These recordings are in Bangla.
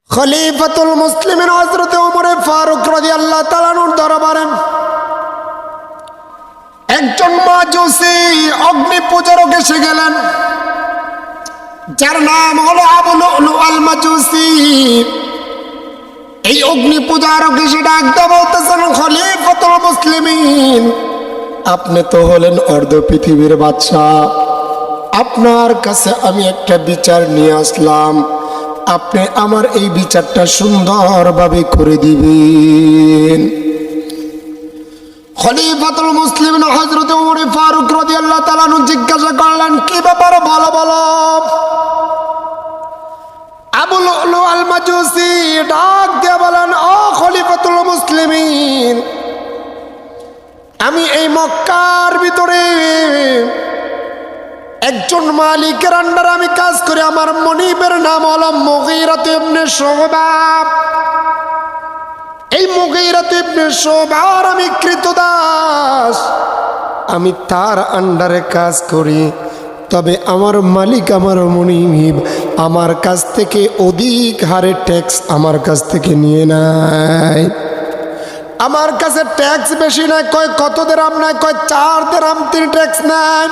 খলিফাতুল মুসলিমিন হযরত ওমর ফারুক রাদিয়াল্লাহু তাআলা আনহুর দরবারে একজন মাজুসি অগ্নি পূজারক এসে গেলেন, যার নাম হলো আবু লুলু আল মাজুসি। এই অগ্নি পূজারক এসে ডাক দিয়ে বলতেছেন, খলিফাতুল মুসলিমিন, আপনি তো হলেন অর্ধ পৃথিবীর বাদশা, আপনার কাছে আমি একটা বিচার নিয়ে আসলাম, আপনি আমার এই বিচারটা সুন্দরভাবে করে দিবেন। খলিফাতুল মুসলিমিন হযরত ওমর ফারুক রাদিয়াল্লাহু তাআলা আনহু জিজ্ঞাসা করলেন, কি ব্যাপার বলো বলো। আবু লুলু আল মাজুসি ডাক দিয়ে বলেন, ও খলিফাতুল মুসলিমিন, আমি এই মক্কার ভিতরে একজন মালিকের আন্ডারে আমি কাজ করি, আমার মনিবের নাম হলো মুগীরা ইবনে শুবা। এই মুগীরা ইবনে শুবার আমি কৃতদাস, আমি তার আন্ডারে কাজ করি, তবে আমার মালিক আমার মনিব আমার কাছ থেকে অধিক হারে ট্যাক্স আমার কাছ থেকে নিয়ে নেয়। আমার কাছে ট্যাক্স বেশি নাই, কয় কত দিরহাম নাই, কয় 4 দিরহাম তিনি ট্যাক্স নেয়।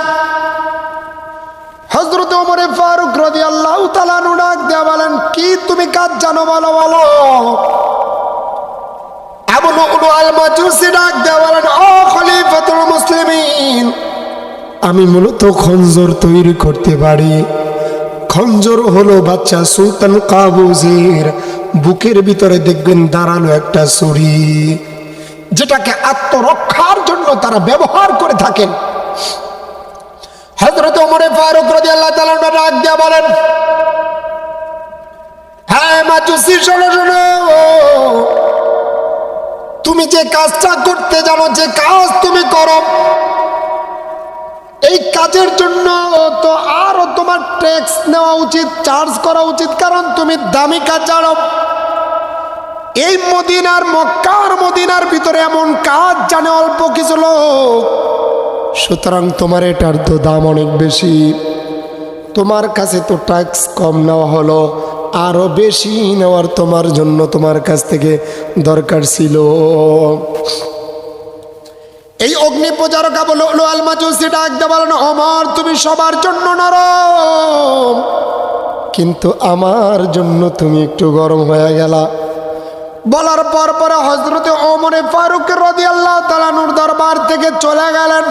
হযরত ওমর ফারুক রাদিয়াল্লাহু তাআলা আনহু ডাক দিয়ে বলেন, কি তুমি কাজ জানো বলো বলো। আবু লুলু আল মাজুসি ডাক দিয়ে বলেন, ও খলিফাতুল মুসলিমিন, আমি মূলত খঞ্জর তৈরি করতে পারি। খঞ্জর হলো বাচ্চা সুলতান কাবুজের বুকের ভিতরে দেখবেন দাঁড়ালো একটা ছুরি, যেটাকে আত্মরক্ষার জন্য তারা ব্যবহার করে থাকেন। হযরত ওমর ফারুক রাদিয়াল্লাহু তাআলা ডাক দিয়ে বলেন, হ্যাঁ মাজুসি, শোনো শোনো, তুমি যে কাজটা করতে জানো, যে কাজ তুমি করো, এই কাজের জন্য তো আরো তোমার ট্যাক্স নেওয়া উচিত, চার্জ করা উচিত, কারণ তুমি দামি কাজ জানো। এই মদিনার মক্কার মদিনার ভিতরে এমন কাজ জানে অল্প কিছু লোক, সুতরাং তোমার এটার তো দাম অনেক বেশি। তোমার কাছে তো ট্যাক্স কম নেওয়া হলো, আরো বেশি নেওয়ার তোমার জন্য তোমার কাছ থেকে দরকার ছিল। এই অগ্নি পূজারক আবু লুলু আল মাজুসি ডাক দিয়ে বলেন, ওমর, তুমি সবার জন্য নরম, কিন্তু আমার জন্য তুমি একটু গরম হয়ে গেলা। বলার পর পরে হযরত ওমর ফারুক রাদিয়াল্লাহু তাআলা আনহুর দরবার থেকে চলে গেলেন।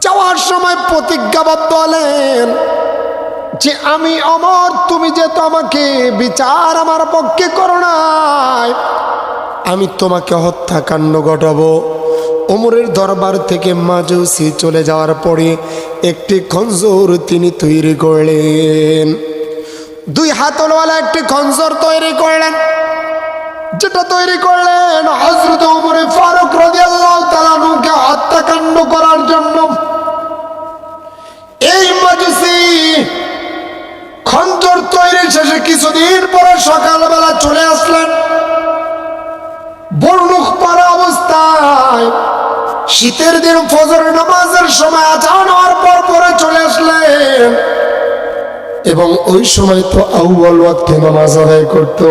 যাওয়ার সময় প্রতিজ্ঞাবদ্ধ হলেন যে আমি ওমর, তুমি যেহেতু আমাকে বিচার আমার পক্ষে করো নাই, আমি তোমাকে হত্যাকাণ্ড ঘটাবো। ওমরের দরবার থেকে মাজুসি চলে যাওয়ার পরে একটি খঞ্জর তিনি তৈরি করলেন। 2 হাতলওয়ালা একটি খঞ্জর তৈরি করলেন, যেটা তৈরি করলেন হযরত ওমর ফারুক রাদিয়াল্লাহু তাআলা আনহুকে হত্যাকাণ্ড করার জন্য। এই মাজুসি খঞ্জর তৈরি শেষে কিছুদিন পরে সকালবেলা চলে আসলেন, বর্ণুখ পরা অবস্থায়, শীতের দিন ফজর নামাজের সময় আজান হওয়ার পর পরে চলে আসলেন, এবং ওই সময় তো আউয়াল ওয়াক্তে নামাজ আদায় করত।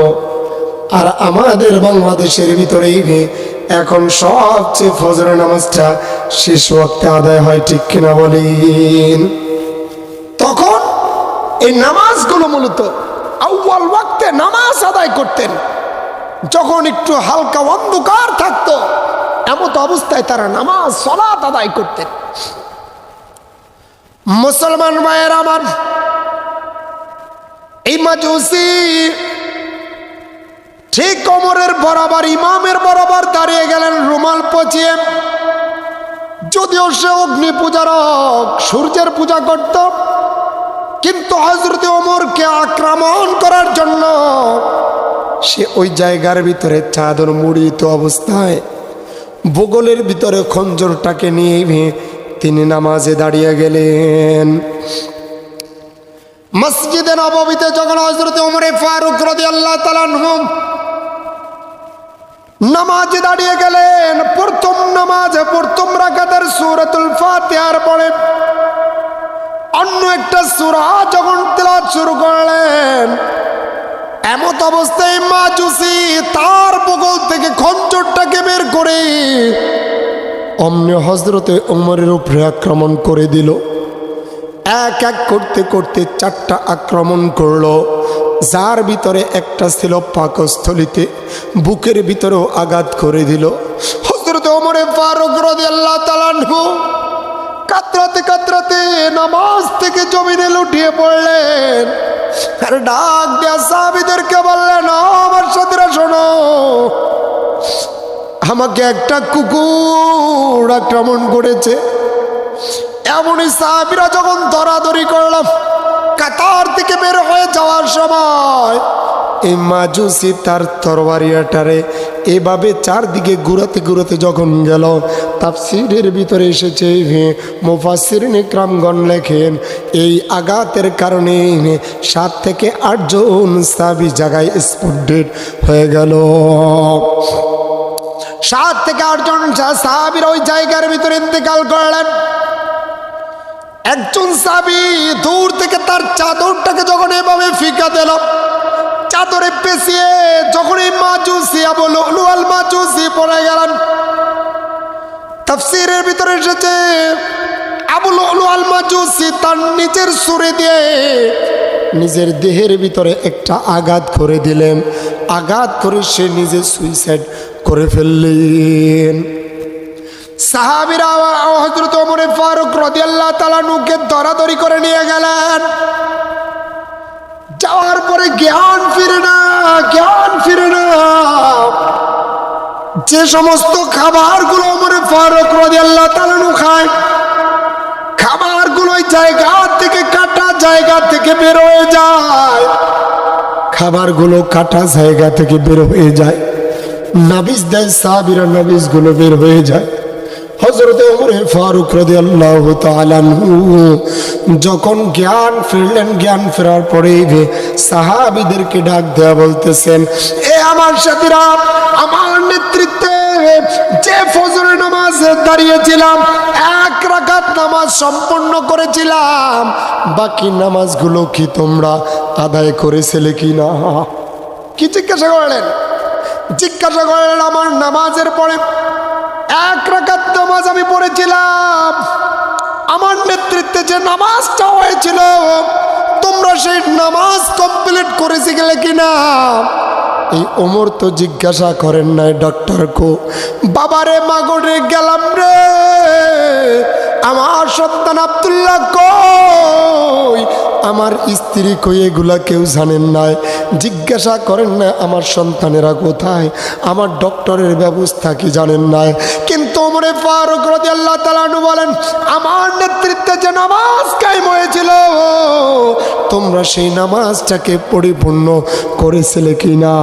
আর আমাদের বাংলাদেশের ভিতরেই এখন সবচেয়ে ফজর নামাজটা শেষ ওয়াক্তে আদায় হয়, ঠিক কিনা বলেন। তখন এই নামাজগুলো মূলত আউয়াল ওয়াক্তে নামাজ আদায় করতেন, যখন একটু হালকা অন্ধকার থাকতো, এমত অবস্থায় তারা নামাজ সালাত আদায় করতেন। মুসলমান ভাইয়ের আমার, এই মাজুসি ঠিক ওমরের বরাবর, ইমামের বরাবর দাঁড়িয়ে গেলেন রুমাল পচিয়ে। যদিও সে অগ্নি পূজারক, সূর্যের পূজা করত, কিন্তু হযরত ওমরকে আক্রমণ করার জন্য সে ওই জায়গার ভিতরে চাদর মুড়িত অবস্থায় বগলের ভিতরে খঞ্জরটাকে নিয়ে তিনি নামাজে দাঁড়িয়ে গেলেন। মসজিদে নববীতে যখন হযরত ওমর ফারুক রাদিয়াল্লাহু তাআলা আনহু নামাজে দাঁড়িয়ে গেলেন, প্রথম নামাজে প্রথম রাকাতের সূরাতুল ফাতিহার পরে অন্য একটা সূরা যখন তেলাওয়াত শুরু করলেন, এমত অবস্থায় মাজুসি তার বগল থেকে খঞ্জরটাকে বের করে অমনি হযরতে ওমরের উপরে আক্রমণ করে দিল। এক এক করতে করতে 4টা আক্রমণ করলো, যার ভিতরে একটা ছিল পাকস্থলিতে, বুকের ভিতরেও আঘাত করে দিল। হযরত ওমর ফারুক রাদিয়াল্লাহু তাআলা আনহু কাতরাতে কাতরাতে নামাজ থেকে জমিনে লুটিয়ে পড়লেন, আর ডাক দিয়া সাহাবীদেরকে বললেন, আমার সাথীরা শোনো, আমাকে একটা কুকুর আক্রমণ করেছে। এমনই সাহাবীরা যখন ধরাধরি করলাম, কাতার থেকে বের হয়ে যাওয়ার সময় এই মাজুসি তার তরবারিয়াটারে এভাবে চারদিকে ঘুরাতে ঘুরাতে যখন গেল, তাফসীরের ভিতরে এসেছে, মুফাসসিরিন ইকরামগণ লেখেন এই আঘাতের কারণে 7 থেকে 8 জন সাহাবী জায়গায় স্পট ডেড হয়ে গেল। 7 থেকে 8 জন সাহাবীর ওই জায়গার ভিতরে ইন্তেকাল করলেন। একজন সাহাবী দূর থেকে তার চাদরটাকে যখন এভাবে ফিকা দিল, চাদরে পেঁচিয়ে যখন এই মাজুসি আবু লুলু আল মাজুসি পড়ে গেলেন, তাফসীরের ভিতরে এসেছে আবু লুলু আল মাজুসি তার নিজের ছুরি দিয়ে নিজের দেহের ভিতরে একটা আঘাত করে দিলেন। আঘাত করে সে নিজে সুইসাইড করে ফেললেন। সাহাবীরা হযরত ওমর ফারুক রাদিয়াল্লাহু তাআলা আনহুকে ধরাধরি করে নিয়ে গেলেন। যাওয়ার পরে জ্ঞান ফিরে না, জ্ঞান ফিরে না। যে সমস্ত খাবারগুলো ওমর ফারুক রাদিয়াল্লাহু তাআলা আনহু খায়, খাবারগুলো ওই জায়গা থেকে কাটা জায়গা থেকে বের হয়ে যায়, খাবারগুলো কাটা জায়গা থেকে বের হয়ে যায়। নাবিজ দেয় সাহাবীরা, নাবিজগুলো বের হয়ে যায়। হযরত ওমর ফারুক রাদিয়াল্লাহু তাআলা আনহু যখন জ্ঞান ফিরলেন, জ্ঞান ফেরার পরে সাহাবীদেরকে ডাক দেয়া বলতেছেন, এ আমার সাথীরা, আমার নেতৃত্বে যে ফজরের নামাজে দাঁড়িয়েছিলাম, 1 রাকাত নামাজ সম্পন্ন করেছিলাম, বাকি নামাজগুলো কি তোমরা আদায় করেছিলে কিনা? কি জিজ্ঞাসা করলেন? জিজ্ঞাসা করলেন আমার নামাজের পরে 1 রাকাত নামাজ আমি পড়েছিলাম, আমার নেতৃত্বে যে নামাজটা হয়েছিল তোমরা সেই নামাজ কমপ্লিট করেছি গেলে কিনা? এই ওমর তো জিজ্ঞাসা করেন নাই ডক্টর কো, বাবারে মাগরে গেলাম রে, আমার সন্তান আব্দুল্লাহ কই, আমার স্ত্রী কই, এগুলা কেউ জানেন নাই, জিজ্ঞাসা করেন না আমার সন্তানেরা কোথায়, আমার ডক্টরের ব্যবস্থা কি জানেন নাই। কিন্তু ওমর ফারুক রাদিয়াল্লাহু তাআলা আনহু বলেন, আমার নেতৃত্বে যে নামাজ কায়েম হয়েছিল তোমরা সেই নামাজটাকে পরিপূর্ণ করেছিলে কিনা?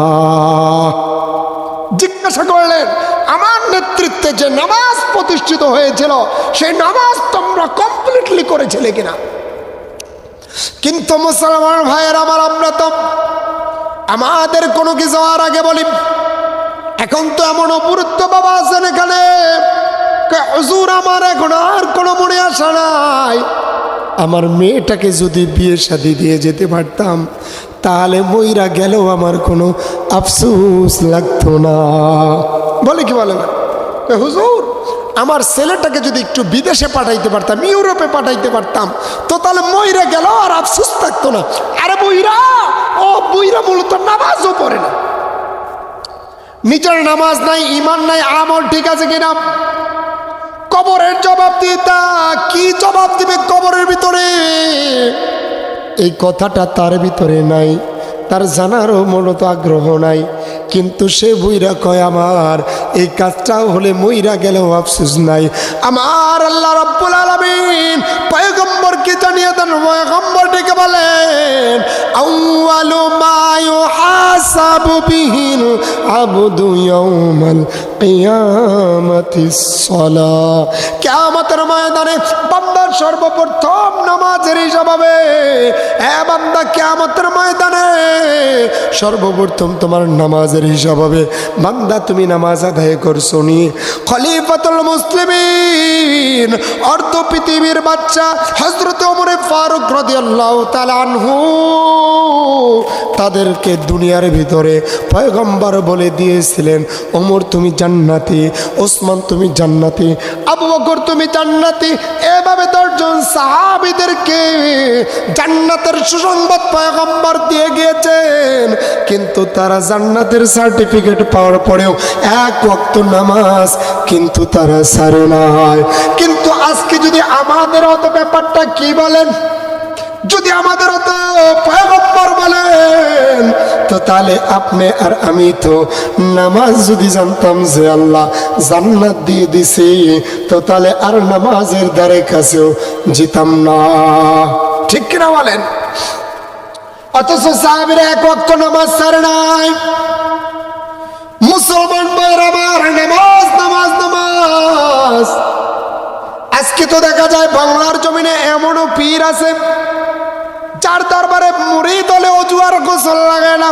জিজ্ঞাসা করলেন আমার নেতৃত্বে যে নামাজ প্রতিষ্ঠিত হয়েছিল সেই নামাজ তোমরা কমপ্লিটলি করেছিলে কিনা? কিন্তু মুসলমান ভাইয়ের আমার, আমরা তো আমাদের কোনো কিছু হওয়ার আগে বলি, এখন তো এমন অপুরুত্ব বাবা আছেন এখানে, হুজুর আমার এখন আর কোনো মনে আসা নাই, আমার মেয়েটাকে যদি বিয়ে শাদী দিয়ে যেতে পারতাম তাহলে মইরা গেলেও আমার কোনো আফসোস লাগতো না। বলে কি বলে না, হুজুর আমার ছেলেটাকে যদি একটু বিদেশে পাঠাইতে পারতাম, ইউরোপে পাঠাইতে পারতাম, তো তাহলে মইরা গেল আর আফসোস থাকতো না। আরে বইরা, ও বইরা মূলত নামাজও পড়ে না, নিজের নামাজ নাই, ইমান নাই, আমল ঠিক আছে কিনা, কবরের জবাব দিতা কি জবাব দিবে কবরের ভিতরে, এই কথাটা তার ভিতরে নাই, তার জানারও মূলত আগ্রহ নাই। কিন্তু সে বইরা কয় আমার এই কাজটাও হলে মইরা গেলেও আফসোস নাই। আমার আল্লাহ রাব্বুল আলামিন পয়গম্বরকে জানিয়ে দেন, পয়গম্বর ডেকে বলেন আউয়ালু মা ইউহাসা ইউহাসাবু বিহিল আবদু ইয়াউমাল কিয়ামাতিস সালাহ। কিয়ামতের ময়দানে বান্দা সর্বপ্রথম নামাজের হিসাব হবে। এ বান্দা, কিয়ামতের ময়দানে সর্বপ্রথম তোমার নামাজের হিসাব হবে। বান্দা, তুমি নামাজ আদায় করছো নি? খলিফাতুল মুসলিমিন অর্ধ পৃথিবীর বাচ্চা হযরত ওমর ফারুক রাদিয়াল্লাহু তাআলা আনহু তাদেরকে দুনিয়ার ভিতরে পয়গম্বর বলে দিয়েছিলেন, ওমর তুমি জান্নাতি, ওসমান তুমি জান্নাতি, আবু বকর তুমি জান্নাতি। এভাবে 10 জন সাহাবীদেরকে জান্নাতের সুসংবাদ পয়গম্বর দিয়ে গিয়েছেন। কিন্তু তারা জান্নাতের সার্টিফিকেট পাওয়ার পরেও এক ওয়াক্ত নামাজ কিন্তু তারা ছাড়ে নাই। কিন্তু আজকে যদি আমাদের হতো ব্যাপারটা কি বলেন? যদি আমাদের হতো পয়গম্বর বলেন, তো তাহলে আপনি আর আমি তো নামাজ যদি জানতাম যে আল্লাহ জান্নাত দিয়ে দিছে, তো তাহলে আর নামাজের দ্বারে কাছেও যেতাম না। ঠিক কিনা বলেন? অথচ সাহাবীরা এক ওয়াক্ত নামাজ ছাড়ে নাই। মুসলমান ভাইরা আমার, নামাজ নামাজ নামাজ। আজকে তো দেখা যায় বাংলার জমিনে এমনও পীর আছে যার দরবারে মুরিদ হলে অজু আর গোসল লাগে না।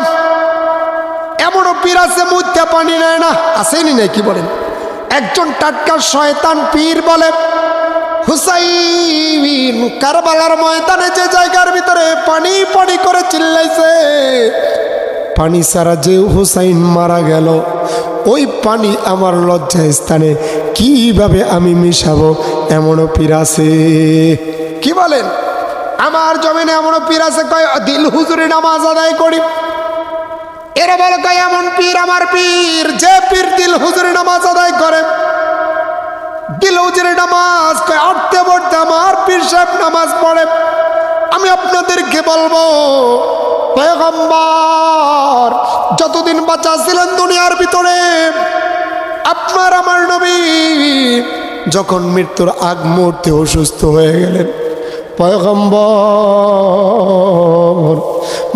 এমনও পীর আছে মুত্যা পানি নেয় না। আসেনি নাকি বলেন? একজন টাটকা শয়তান পীর বলে, হুসাইন কারবালার ময়দানে যে জায়গার ভিতরে পানি পানি করে চিল্লাইছে, পানি ছাড়া যে হুসাইন মারা গেল, ওই পানি আমার লজ্জা স্থানে কিভাবে আমি মিশাবো? এমনও পীর আছে। কি বলেন? আমার জমিনে এমনও পীর আছে কয় দিল হুজুরি নামাজ আদায় করি। এরা বলে কয় এমন পীর আমার পীর, যে পীর দিল হুজুরি নামাজ আদায় করে। দিল হুজুরি নামাজ কয় আটতে পড়তে আমার পীর সাহেব নামাজ পড়ে। আমি আপনাদেরকে বলবো, পয়গম্বর যতদিন বাঁচা ছিলেন দুনিয়ার ভিতরে, আপনার আমার নবী যখন মৃত্যুর আগ মুহূর্তে অসুস্থ হয়ে গেলেন, পয়গম্বর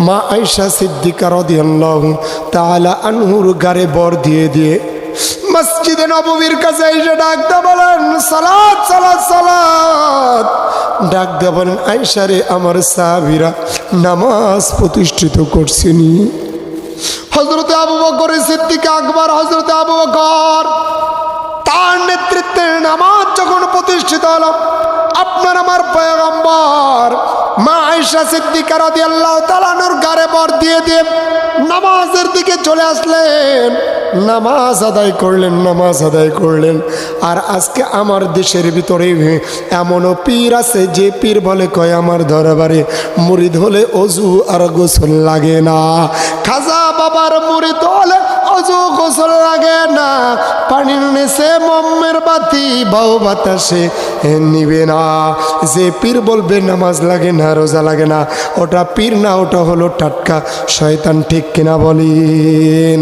মা আয়েশা সিদ্দিকা রাদিয়াল্লাহু তাআলা আনহুর গারে বর দিয়ে দিয়ে মসজিদে নববীর কাছে এসে ডাক দিয়ে বলেন, সালাত সালাত সালাত। ডাক দিয়ে বলেন, আয়েশা রে, আমার সাহাবীরা নামাজ প্রতিষ্ঠিত করছেনি। হযরতে আবু বকর সিদ্দিক আকবর, হযরতে আবু বকর তার নেতৃত্বে নামাজ যখন প্রতিষ্ঠিত হলো, আপনার আমার পয়গম্বর মা আয়েশা সিদ্দিকা রাদিয়াল্লাহু তাআলা আনহার গারে বর দিয়ে দিয়ে নামাজের দিকে চলে আসলেন। নামাজ আদায় করলেন, নামাজ আদায় করলেন। আর আজকে আমার দেশের ভিতরে এমনও পীর আছে যে পীর বলে কয় আমার দরবারে মুরিদ হলে অজু আর গোসল লাগে না। খাজা বাবার মুরিদ হলে অজু গোসল লাগে না। পানির নিচে মোমের বাতি বাউ বাতাসে নিবে না। যে পীর বলবে নামাজ লাগে না, রোজা লাগে না, ওটা পীর না, ওটা হলো টাটকা শয়তান। ঠিক কিনা বলেন?